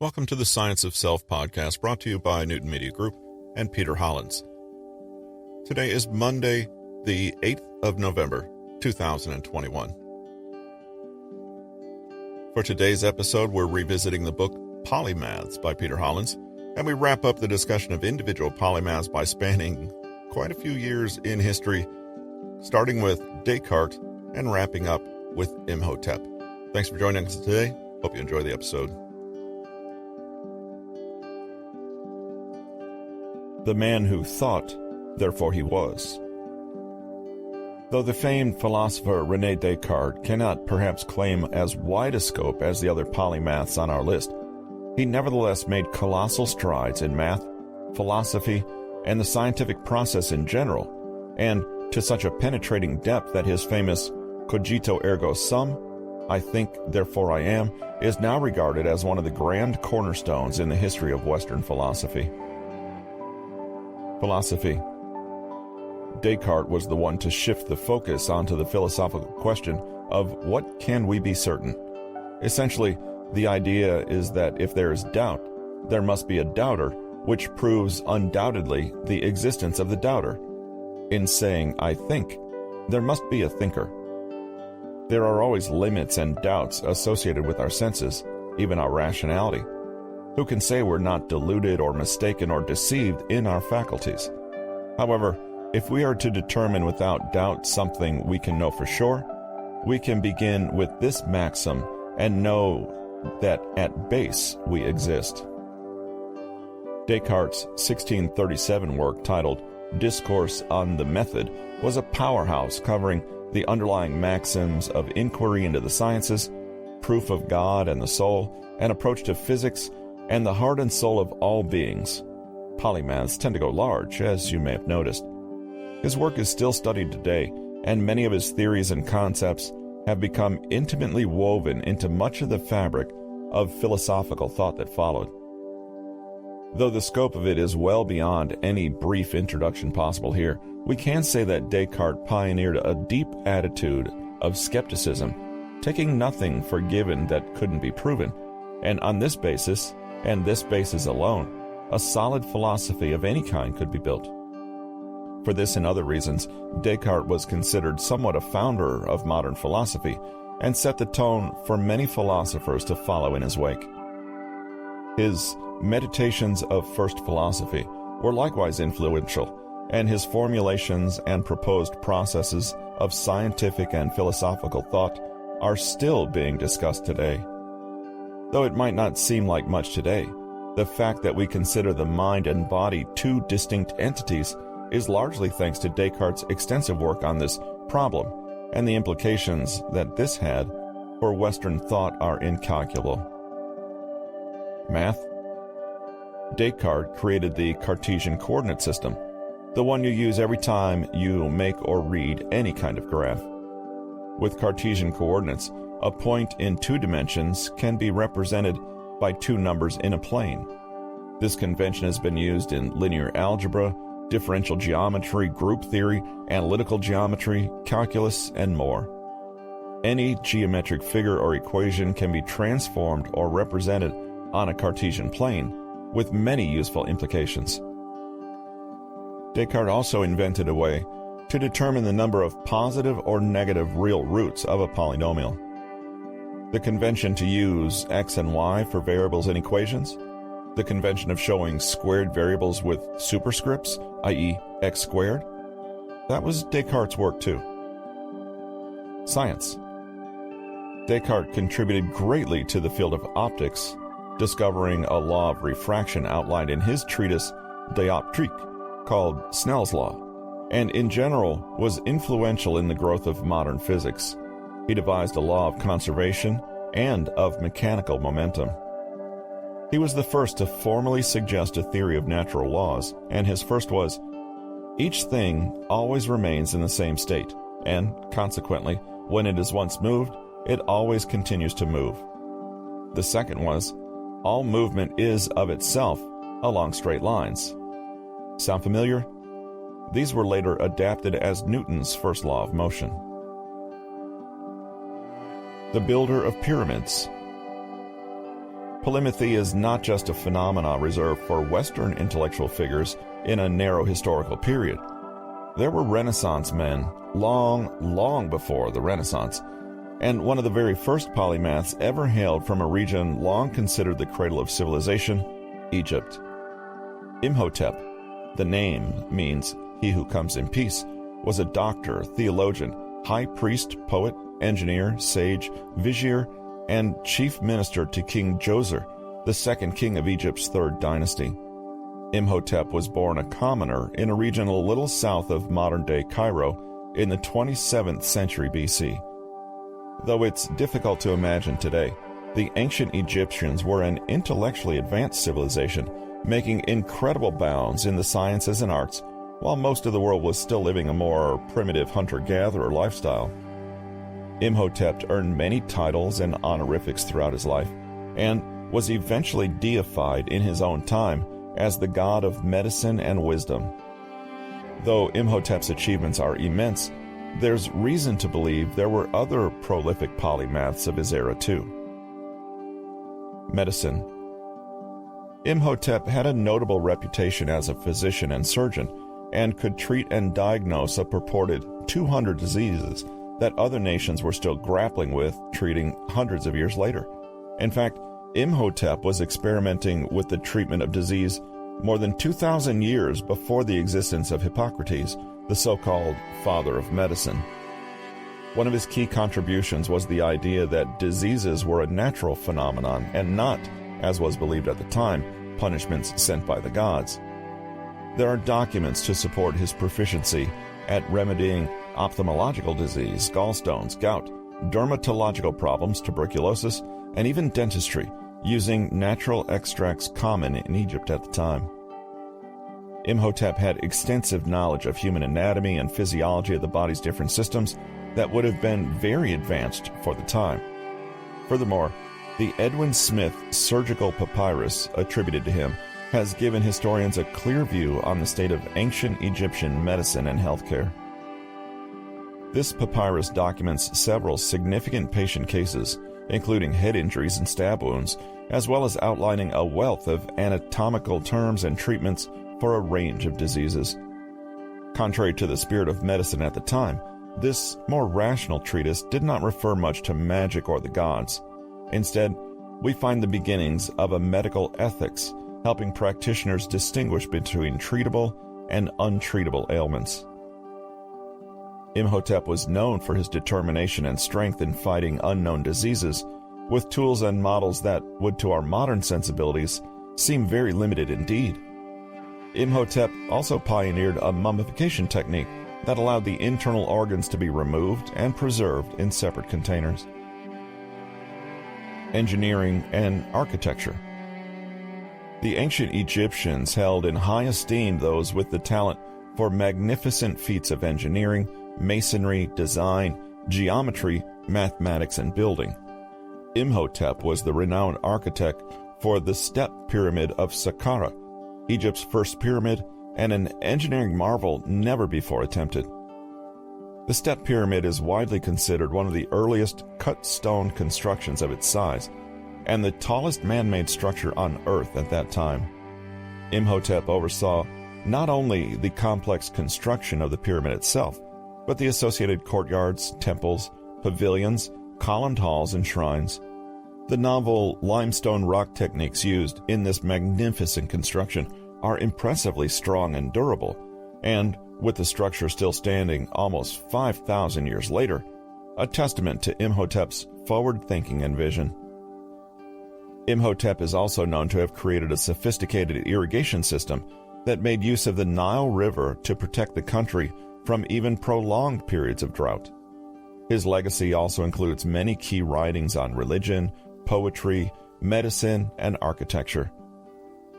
Welcome to the Science of Self podcast, brought to you by Newton Media Group and Peter Hollins. Today is Monday, the 8th of November, 2021. For today's episode, we're revisiting the book Polymaths by Peter Hollins, and we wrap up the discussion of individual polymaths by spanning quite a few years in history, starting with Descartes and wrapping up with Imhotep. Thanks for joining us today. Hope you enjoy the episode. The man who thought, therefore he was. Though the famed philosopher Rene Descartes cannot perhaps claim as wide a scope as the other polymaths on our list, he nevertheless made colossal strides in math, philosophy, and the scientific process in general, and to such a penetrating depth that his famous cogito ergo sum, I think, therefore I am, is now regarded as one of the grand cornerstones in the history of Western philosophy. Philosophy. Descartes was the one to shift the focus onto the philosophical question of what can we be certain? Essentially, the idea is that if there is doubt, there must be a doubter, which proves undoubtedly the existence of the doubter. In saying I think, there must be a thinker. There are always limits and doubts associated with our senses, even our rationality. Who can say we're not deluded or mistaken or deceived in our faculties? However, if we are to determine without doubt something we can know for sure, we can begin with this maxim and know that at base we exist. Descartes' 1637 work titled Discourse on the Method was a powerhouse covering the underlying maxims of inquiry into the sciences, proof of God and the soul, an approach to physics, and the heart and soul of all beings. Polymaths tend to go large, as you may have noticed. His work is still studied today, and many of his theories and concepts have become intimately woven into much of the fabric of philosophical thought that followed. Though the scope of it is well beyond any brief introduction possible here, we can say that Descartes pioneered a deep attitude of skepticism, taking nothing for given that couldn't be proven, and on this basis, and this basis alone, a solid philosophy of any kind could be built. For this and other reasons, Descartes was considered somewhat a founder of modern philosophy and set the tone for many philosophers to follow in his wake. His Meditations of First Philosophy were likewise influential, and his formulations and proposed processes of scientific and philosophical thought are still being discussed today. Though it might not seem like much today, the fact that we consider the mind and body two distinct entities is largely thanks to Descartes' extensive work on this problem, and the implications that this had for Western thought are incalculable. Math. Descartes created the Cartesian coordinate system, the one you use every time you make or read any kind of graph. With Cartesian coordinates, a point in two dimensions can be represented by two numbers in a plane. This convention has been used in linear algebra, differential geometry, group theory, analytical geometry, calculus, and more. Any geometric figure or equation can be transformed or represented on a Cartesian plane, with many useful implications. Descartes also invented a way to determine the number of positive or negative real roots of a polynomial. The convention to use x and y for variables in equations, the convention of showing squared variables with superscripts, i.e. x squared, that was Descartes' work too. Science. Descartes contributed greatly to the field of optics, discovering a law of refraction outlined in his treatise Dioptrique, called Snell's Law, and in general was influential in the growth of modern physics. He devised a law of conservation and of mechanical momentum. He was the first to formally suggest a theory of natural laws, and his first was, each thing always remains in the same state, and, consequently, when it is once moved, it always continues to move. The second was, all movement is of itself along straight lines. Sound familiar? These were later adapted as Newton's first law of motion. The builder of pyramids. Polymathy is not just a phenomenon reserved for Western intellectual figures in a narrow historical period. There were Renaissance men long before the Renaissance, and one of the very first polymaths ever hailed from a region long considered the cradle of civilization, Egypt. Imhotep, the name means he who comes in peace, was a doctor, theologian, high priest, poet, engineer, sage, vizier, and chief minister to King Djoser, the second king of Egypt's third dynasty. Imhotep was born a commoner in a region a little south of modern-day Cairo in the 27th century BC. Though it's difficult to imagine today, the ancient Egyptians were an intellectually advanced civilization, making incredible bounds in the sciences and arts, while most of the world was still living a more primitive hunter-gatherer lifestyle. Imhotep earned many titles and honorifics throughout his life, and was eventually deified in his own time as the god of medicine and wisdom. Though Imhotep's achievements are immense, there's reason to believe there were other prolific polymaths of his era too. Medicine. Imhotep had a notable reputation as a physician and surgeon, and could treat and diagnose a purported 200 diseases that other nations were still grappling with, treating hundreds of years later. In fact, Imhotep was experimenting with the treatment of disease more than 2,000 years before the existence of Hippocrates, the so-called father of medicine. One of his key contributions was the idea that diseases were a natural phenomenon and not, as was believed at the time, punishments sent by the gods. There are documents to support his proficiency at remedying ophthalmological disease, gallstones, gout, dermatological problems, tuberculosis, and even dentistry, using natural extracts common in Egypt at the time. Imhotep had extensive knowledge of human anatomy and physiology of the body's different systems that would have been very advanced for the time. Furthermore, the Edwin Smith surgical papyrus attributed to him has given historians a clear view on the state of ancient Egyptian medicine and healthcare. This papyrus documents several significant patient cases, including head injuries and stab wounds, as well as outlining a wealth of anatomical terms and treatments for a range of diseases. Contrary to the spirit of medicine at the time, this more rational treatise did not refer much to magic or the gods. Instead, we find the beginnings of a medical ethics, helping practitioners distinguish between treatable and untreatable ailments. Imhotep was known for his determination and strength in fighting unknown diseases, with tools and models that would, to our modern sensibilities, seem very limited indeed. Imhotep also pioneered a mummification technique that allowed the internal organs to be removed and preserved in separate containers. Engineering and architecture. The ancient Egyptians held in high esteem those with the talent for magnificent feats of engineering, masonry, design, geometry, mathematics, and building. Imhotep was the renowned architect for the Step Pyramid of Saqqara, Egypt's first pyramid, and an engineering marvel never before attempted. The Step Pyramid is widely considered one of the earliest cut stone constructions of its size, and the tallest man-made structure on Earth at that time. Imhotep oversaw not only the complex construction of the pyramid itself, but the associated courtyards, temples, pavilions, columned halls, and shrines. The novel limestone rock techniques used in this magnificent construction are impressively strong and durable, and, with the structure still standing almost 5,000 years later, a testament to Imhotep's forward thinking and vision. Imhotep is also known to have created a sophisticated irrigation system that made use of the Nile River to protect the country from even prolonged periods of drought. His legacy also includes many key writings on religion, poetry, medicine, and architecture.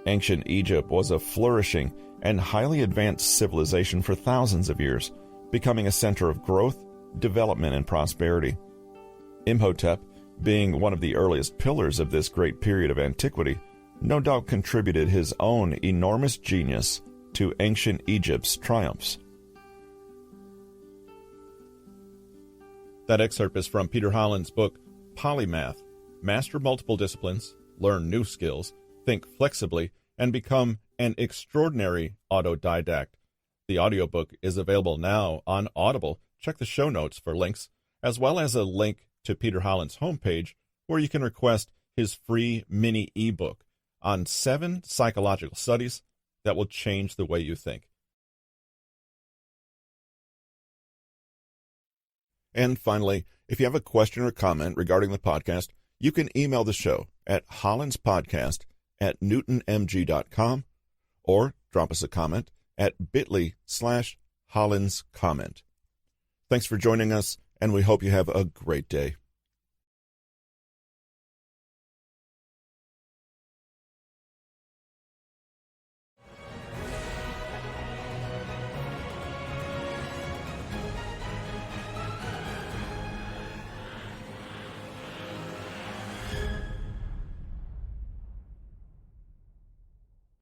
Ancient Egypt was a flourishing and highly advanced civilization for thousands of years, becoming a center of growth, development, and prosperity. Imhotep, being one of the earliest pillars of this great period of antiquity, no doubt contributed his own enormous genius to ancient Egypt's triumphs. That excerpt is from Peter Hollins' book, Polymath, Master of Multiple Disciplines, learn new skills, think flexibly, and become an extraordinary autodidact. The audiobook is available now on Audible. Check the show notes for links, as well as a link to Peter Hollins' homepage where you can request his free mini ebook on 7 psychological studies that will change the way you think. And finally, if you have a question or comment regarding the podcast, you can email the show at hollinspodcast@newtonmg.com or drop us a comment at bit.ly/hollinscomment. Thanks for joining us, and we hope you have a great day.